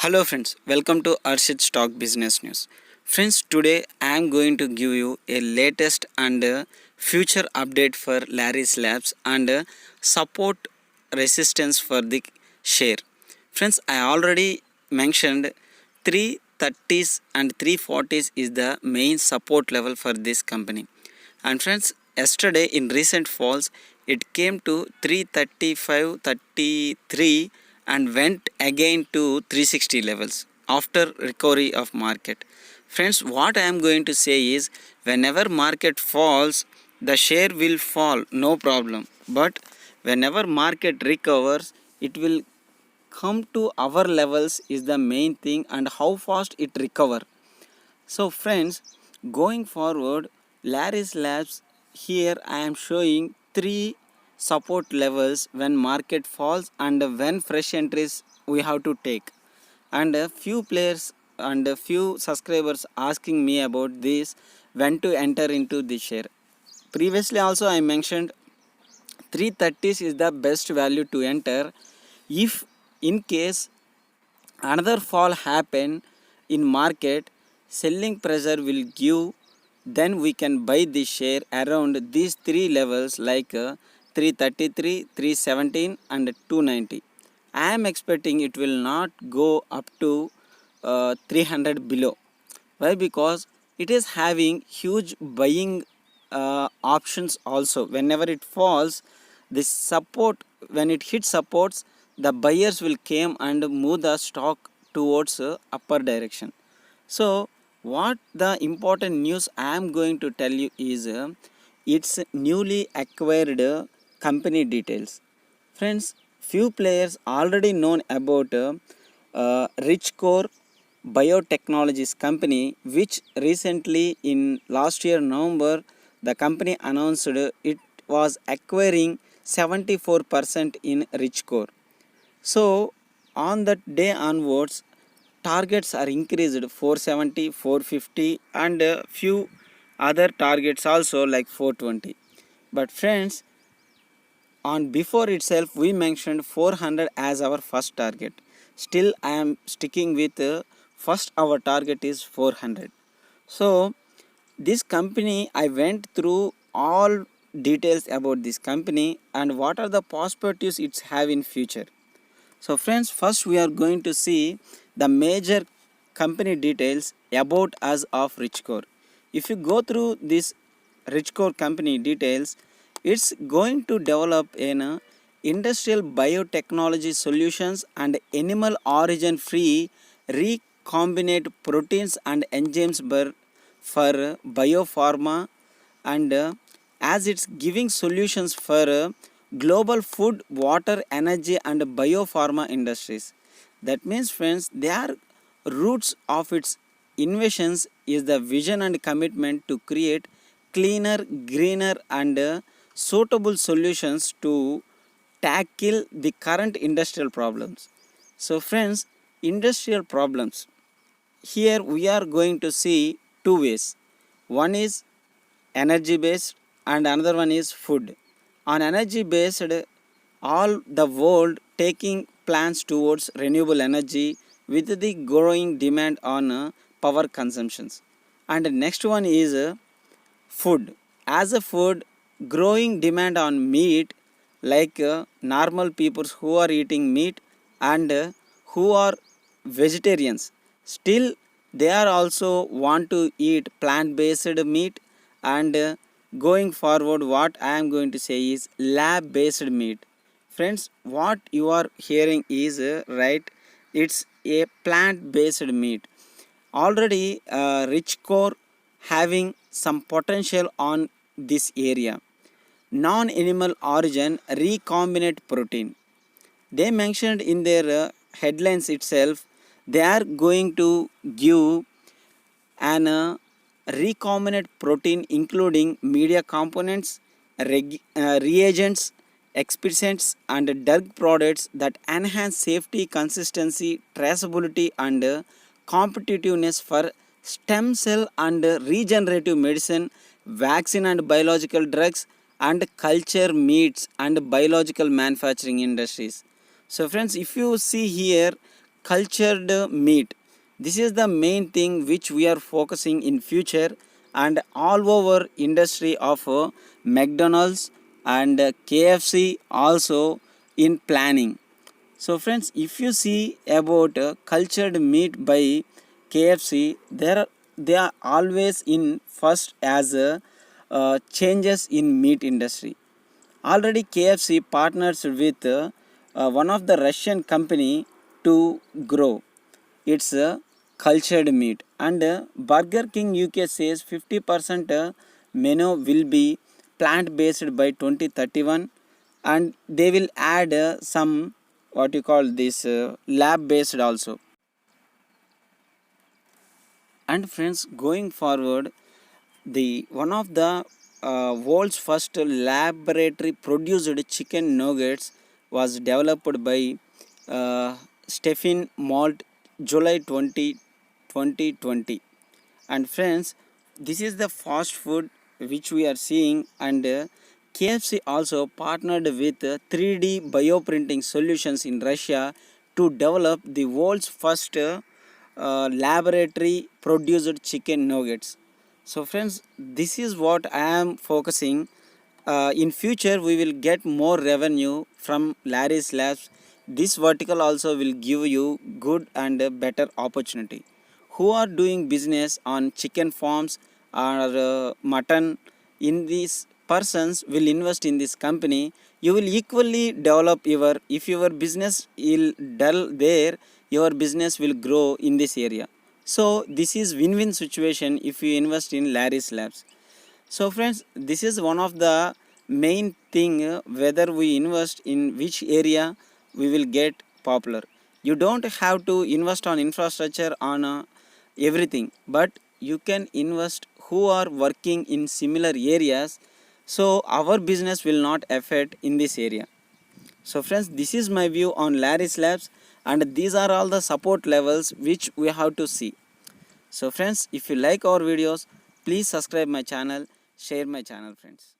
Hello friends, welcome to Arshid Stock Business News. Friends, today I am going to give you a latest and future update for Larry's Labs and support resistance for the share. Friends, I already mentioned 330s and 340s is the main support level for this company. And friends, yesterday in recent falls, it came to 335, 33 and went again to 360 levels after recovery of market. Friends, what I am going to say is whenever market falls, the share will fall, no problem. But whenever market recovers, it will come to our levels is the main thing and how fast it recover. So friends, going forward, Larry's Labs, here I am showing three support levels when market falls and when fresh entries we have to take. And a few players and a few subscribers asking me about this when to enter into this share. Previously also I mentioned 330s is the best value to enter if in case another fall happen in market, selling pressure will give, then we can buy this share around these three levels like 333, 317 and 290. I am expecting it will not go up to 300 below. Why? Because it is having huge buying options also. Whenever it falls, this support, when it hits supports, the buyers will come and move the stock towards upper direction. So what the important news I am going to tell you is its newly acquired company details. Friends, few players already known about Richcore Biotechnologies company, which recently in last year November the company announced it was acquiring 74% in Richcore. So on that day onwards, targets are increased 470, 450 and a few other targets also like 420. But friends, on before itself we mentioned 400 as our first target. Still I am sticking with first our target is 400. So this company I went through all details about this company and what are the perspectives it's have in future. So friends, first we are going to see the major company details about us of Richcore. If you go through this Richcore company details, it's going to develop in industrial biotechnology solutions and animal origin free recombinant proteins and enzymes for biopharma and as it's giving solutions for global food, water, energy and biopharma industries. That means friends, they are roots of its innovations is the vision and commitment to create cleaner, greener and suitable solutions to tackle the current industrial problems. So friends, industrial problems, here we are going to see two ways. One is energy based and another one is food. On energy based, all the world taking plans towards renewable energy with the growing demand on power consumptions. And the next one is food. As a food, growing demand on meat like normal people who are eating meat and who are vegetarians, still they are also want to eat plant based meat and going forward what I am going to say is lab based meat. Friends, what you are hearing is right, it's a plant based meat. Already rich core having some potential on this area. Non-animal origin recombinant protein. They mentioned in their headlines itself, they are going to give an recombinant protein including media components, reagents, excipients and drug products that enhance safety, consistency, traceability and competitiveness for stem cell and regenerative medicine, vaccine and biological drugs and culture meats and biological manufacturing industries. So friends, if you see here cultured meat. This is the main thing which we are focusing in future, and all over industry of McDonald's and KFC also in planning. So friends, if you see about cultured meat by KFC, they are always in first as changes in meat industry. Already KFC partners with one of the Russian company to grow its cultured meat, and Burger King UK says 50% menu will be plant based by 2031, and they will add some what you call this lab based also. And friends, going forward, the one of the world's first laboratory produced chicken nuggets was developed by Stephen Malt July 2020. And friends, this is the fast food which we are seeing, and KFC also partnered with 3D bioprinting solutions in Russia to develop the world's first laboratory produced chicken nuggets. So friends, this is what I am focusing. In future we will get more revenue from Larry's Labs. This vertical also will give you good and better opportunity. Who are doing business on chicken farms or mutton, in these persons will invest in this company. You will equally develop your, if your business will dull there, your business will grow in this area. So this is win-win situation if you invest in Larry's Labs. So friends, this is one of the main thing, whether we invest in which area we will get popular. You don't have to invest on infrastructure on everything, but you can invest who are working in similar areas, so our business will not affect in this area. So friends, this is my view on Larry's Labs, and these are all the support levels which we have to see. So friends, if you like our videos, please subscribe my channel, share my channel friends.